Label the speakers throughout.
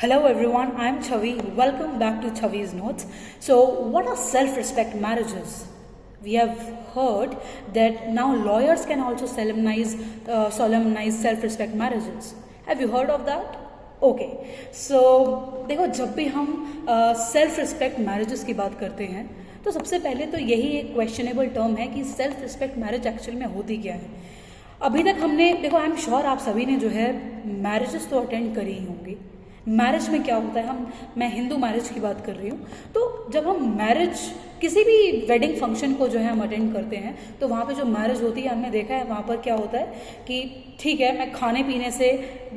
Speaker 1: Hello everyone, I am Chavi. Welcome back to Chavi's Notes. So, what are self-respect marriages? We have heard that now lawyers can also solemnize self-respect marriages. Have you heard of that? Okay. So, देखो जब भी हम self respect marriages की बात करते हैं तो सबसे पहले तो यही एक क्वेश्चनेबल टर्म है कि सेल्फ रिस्पेक्ट मैरिज एक्चुअल में होती क्या है। अभी तक हमने देखो, आई एम श्योर आप सभी ने जो है मैरिजेस तो अटेंड करी ही होंगी। मैरिज में क्या होता है, मैं हिंदू मैरिज की बात कर रही हूँ। तो जब हम मैरिज किसी भी वेडिंग फंक्शन को जो है हम अटेंड करते हैं तो वहाँ पे जो मैरिज होती है हमने देखा है वहाँ पर क्या होता है कि ठीक है, मैं खाने पीने से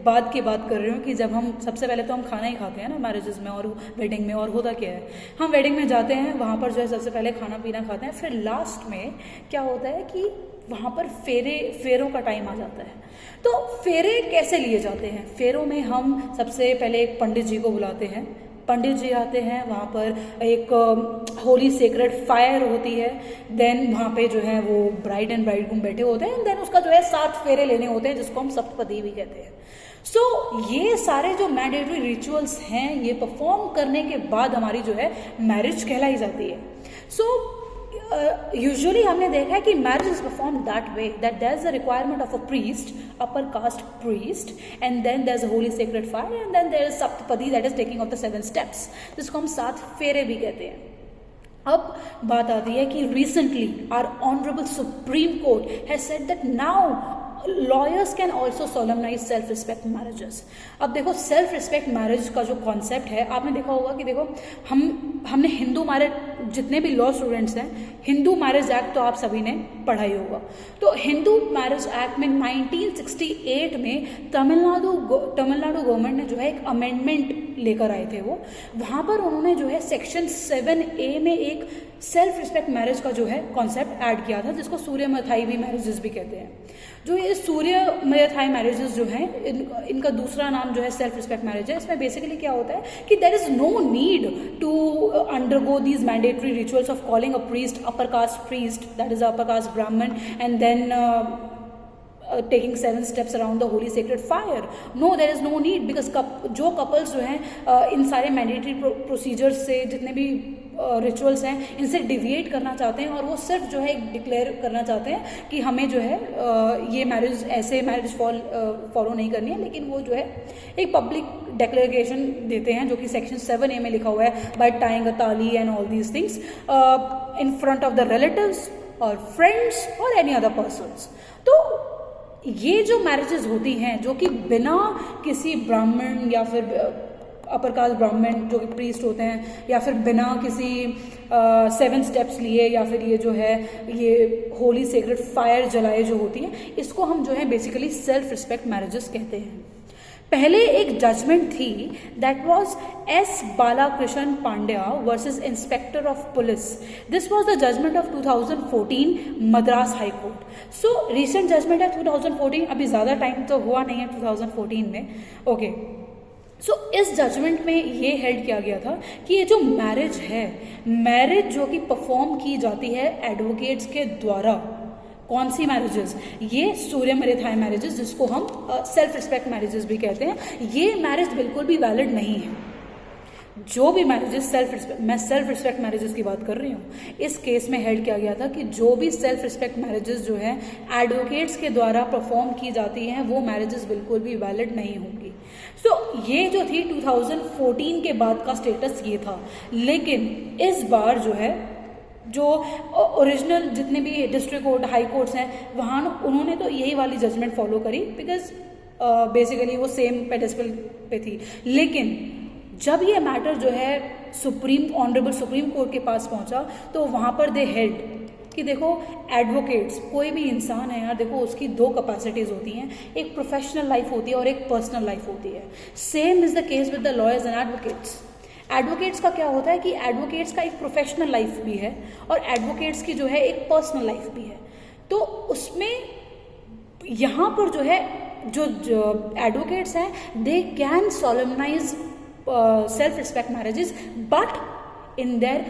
Speaker 1: बाद की बात कर रही हूँ कि जब हम सबसे पहले तो हम खाना ही खाते हैं ना मैरिजेस में और वेडिंग में। और होता क्या है, हम वेडिंग में जाते हैं, वहाँ पर जो है सबसे पहले खाना पीना खाते हैं, फिर लास्ट में क्या होता है कि वहाँ पर फेरों का टाइम आ जाता है। तो फेरे कैसे लिए जाते हैं? फेरों में हम सबसे पहले एक पंडित जी को बुलाते हैं, पंडित जी आते हैं, वहाँ पर एक होली सेक्रेड फायर होती है, देन वहाँ पे जो है वो ब्राइड एंड ब्राइडग्रूम बैठे होते हैं, देन उसका जो है 7 फेरे लेने होते हैं जिसको हम सप्तपदी भी कहते हैं। सो ये सारे जो मैंडेटरी रिचुअल्स हैं ये परफॉर्म करने के बाद हमारी जो है मैरिज कहलाई जाती है। सो यूजुअली हमने देखा है कि marriage is perform that way that there is a requirement of a priest, upper caste priest, and then there is a holy sacred fire, and then there is saptapadi that is taking of the 7 steps, जिसको हम 7 फेरे भी कहते हैं। अब बात आती है कि recently our honourable supreme court has said that now lawyers can also solemnize self respect marriages. अब देखो, सेल्फ रिस्पेक्ट मैरिज का जो कॉन्सेप्ट है, आपने देखा होगा कि देखो हमने हिंदू मैरिज, जितने भी लॉ स्टूडेंट्स हैं, हिंदू मैरिज एक्ट तो आप सभी ने पढ़ा ही होगा। तो हिंदू मैरिज एक्ट में 1968 में तमिलनाडु गवर्नमेंट ने जो है एक अमेंडमेंट लेकर आए थे। वो वहाँ पर उन्होंने जो है सेक्शन 7A में एक सेल्फ रिस्पेक्ट मैरिज का जो है कॉन्सेप्ट ऐड किया था, जिसको सूर्यमथाई मैरिजेस भी कहते हैं। जो ये सूर्यमथाई मैरिजेस जो हैं, इनका दूसरा नाम जो है सेल्फ रिस्पेक्ट मैरिज है। इसमें बेसिकली क्या होता है कि there is no need to undergo these mandatory rituals of calling a priest upper caste priest, that is upper caste Brahmin, and then taking 7 steps around the holy sacred fire. No, there is no need, because जो couples जो हैं इन सारे mandatory procedures से, जितने भी rituals हैं, इनसे deviate करना चाहते हैं और वो सिर्फ जो है डिक्लेयर करना चाहते हैं कि हमें जो है ये मैरिज, ऐसे मैरिज फॉलो नहीं करनी है, लेकिन वो जो है एक पब्लिक डिक्लेरेशन देते हैं जो कि सेक्शन 7A में लिखा हुआ है, बाय टाइंग अ ताली and all these things in front of the relatives और फ्रेंड्स और एनी अदर पर्सन्स। तो ये जो मैरिजेस होती हैं जो कि बिना किसी ब्राह्मण या फिर अपर कास्ट ब्राह्मण जो कि प्रीस्ट होते हैं, या फिर बिना किसी 7 स्टेप्स लिए, या फिर ये जो है ये होली सेक्रेड फायर जलाए जो होती है, इसको हम जो है बेसिकली सेल्फ रिस्पेक्ट मैरिजेस कहते हैं। पहले एक जजमेंट थी, that was S Balakrishna Pandya versus inspector of police. This was the judgment of 2014 Madras high court. So recent judgment है 2014, अभी ज़्यादा टाइम तो हुआ नहीं है 2014 में। ओके, सो इस जजमेंट में ये हेल्ड किया गया था कि ये जो मैरिज है, मैरिज जो कि परफॉर्म की जाती है एडवोकेट्स के द्वारा, कौन सी मैरिजेस? ये सूर्यमथाई मैरिजेस, जिसको हम सेल्फ रिस्पेक्ट मैरिजेस भी कहते हैं, ये मैरिज बिल्कुल भी वैलिड नहीं है। जो भी मैरिजेस मैं सेल्फ रिस्पेक्ट मैरिजेस की बात कर रही हूँ, इस केस में हेल्ड किया गया था कि जो भी सेल्फ रिस्पेक्ट मैरिजेस जो है एडवोकेट्स के द्वारा परफॉर्म की जाती हैं, वो मैरिजेस बिल्कुल भी वैलिड नहीं होंगी। सो ये जो थी 2014 के बाद का स्टेटस ये था। लेकिन इस बार जो है जो ओरिजिनल जितने भी डिस्ट्रिक्ट कोर्ट, हाई कोर्ट्स हैं, वहाँ उन्होंने तो यही वाली जजमेंट फॉलो करी, बिकॉज बेसिकली वो सेम पेडिस्टल पे थी। लेकिन जब ये मैटर जो है ऑनरेबल सुप्रीम कोर्ट के पास पहुंचा, तो वहाँ पर दे हेल्ड कि देखो एडवोकेट्स, कोई भी इंसान है यार, देखो उसकी 2 कैपेसिटीज होती हैं, एक प्रोफेशनल लाइफ होती है और एक पर्सनल लाइफ होती है। Same is the case with the lawyers and advocates. Advocates का क्या होता है कि एडवोकेट्स का एक प्रोफेशनल लाइफ भी है और एडवोकेट्स की जो है एक पर्सनल लाइफ भी है। तो उसमें यहाँ पर जो है जो एडवोकेट्स हैं, they can solemnise self respect marriages, but in their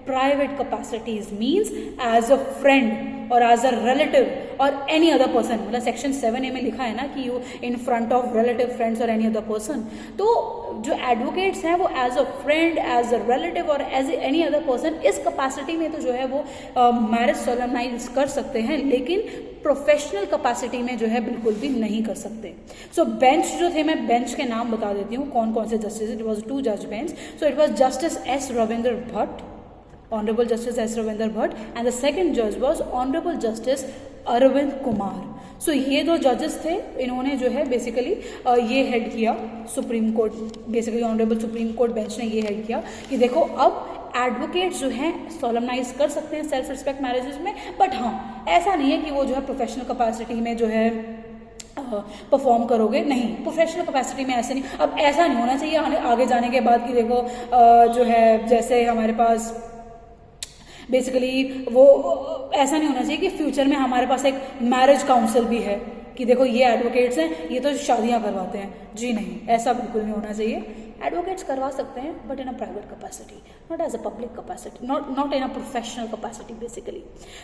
Speaker 1: private capacities means as a friend or as a relative or any other person. मतलब सेक्शन 7A में लिखा है ना कि you in front of relative, friends और any other person. तो जो advocates हैं वो as a friend, as a relative और एज एनी अदर पर्सन इस कैपेसिटी में तो जो है वो मैरिज सोलमनाइज कर सकते हैं, लेकिन प्रोफेशनल कैपेसिटी में जो है बिल्कुल भी नहीं कर सकते. सो बेंच जो थे, मैं बेंच के नाम बता देती हूँ कौन कौन से जस्टिस. इट वॉज 2 जज bench. So it was justice S Ravindra Bhatt, honourable justice S Ravindra Bhatt, and the second जज was honourable justice Arvind Kumar. So ये 2 जजेस थे, इन्होंने जो है बेसिकली ये हेड किया supreme court, basically honourable supreme court bench ने ये हेड किया कि देखो अब एडवोकेट्स जो हैं सोलमनाइज कर सकते हैं सेल्फ रिस्पेक्ट मैरिजेस में, बट हाँ ऐसा नहीं है कि वो जो है प्रोफेशनल कैपेसिटी में जो है परफॉर्म करोगे. नहीं, प्रोफेशनल कैपेसिटी में ऐसे नहीं. अब ऐसा नहीं होना चाहिए आगे जाने के बाद कि देखो जो है जैसे हमारे पास बेसिकली वो ऐसा नहीं होना चाहिए कि फ्यूचर में हमारे पास एक मैरिज काउंसिल भी है कि देखो ये एडवोकेट्स हैं, ये तो शादियां करवाते हैं. जी नहीं, ऐसा बिल्कुल नहीं होना चाहिए. एडवोकेट्स करवा सकते हैं but in a private capacity, not as a public capacity, not in a professional capacity basically.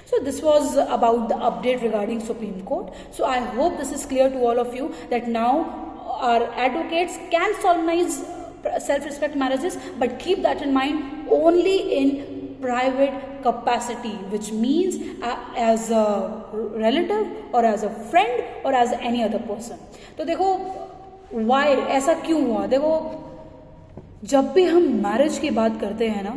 Speaker 1: So this was about the update regarding supreme court. So I hope this is clear to all of you that now our advocates can solemnize self-respect marriages, but keep that in mind only in private capacity, which means as a relative or as a friend or as any other person. तो देखो why ऐसा क्यों हुआ. देखो जब भी हम marriage की बात करते हैं ना,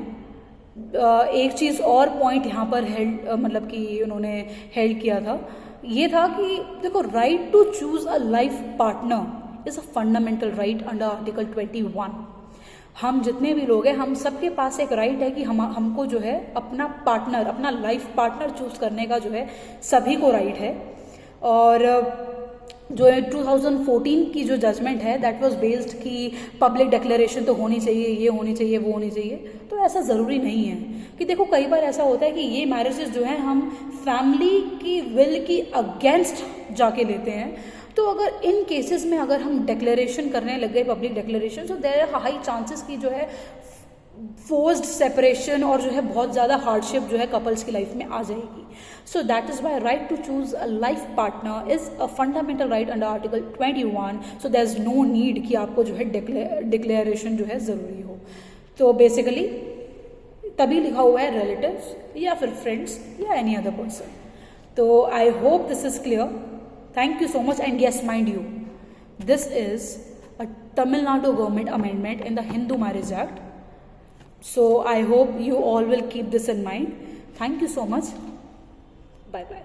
Speaker 1: एक चीज़ और पॉइंट यहाँ पर हेल्ड मतलब कि उन्होंने हेल्ड किया था, ये था कि देखो right to choose a life partner is a fundamental right under article 21. हम जितने भी लोग हैं, हम सबके पास एक राइट है कि हमको जो है अपना पार्टनर, अपना लाइफ पार्टनर चूज करने का जो है सभी को राइट है. और जो है 2014 की जो जजमेंट है दैट वाज बेस्ड कि पब्लिक डिक्लेरेशन तो होनी चाहिए, ये होनी चाहिए, वो होनी चाहिए. तो ऐसा ज़रूरी नहीं है कि देखो कई बार ऐसा होता है कि ये मैरिजेस जो हैं हम फैमिली की विल की अगेंस्ट जाके लेते हैं. तो अगर इन केसेस में अगर हम डिक्लेरेशन करने लग गए, पब्लिक डिक्लेरेशन, तो देयर आर हाई चांसेस की जो है फोर्स्ड सेपरेशन और जो है बहुत ज़्यादा हार्डशिप जो है कपल्स की लाइफ में आ जाएगी. So that is why right to choose a life partner is a fundamental right under article 21. So there is no need कि आपको जो है डिक्लेरेशन जो है ज़रूरी हो. तो बेसिकली तभी लिखा हुआ है रिलेटिव्स या फिर फ्रेंड्स या एनी अदर पर्सन. तो I hope this is clear. Thank you so much. And yes, mind you, this is a Tamil Nadu government amendment in the Hindu Marriage Act. So I hope you all will keep this in mind. Thank you so much. Bye bye.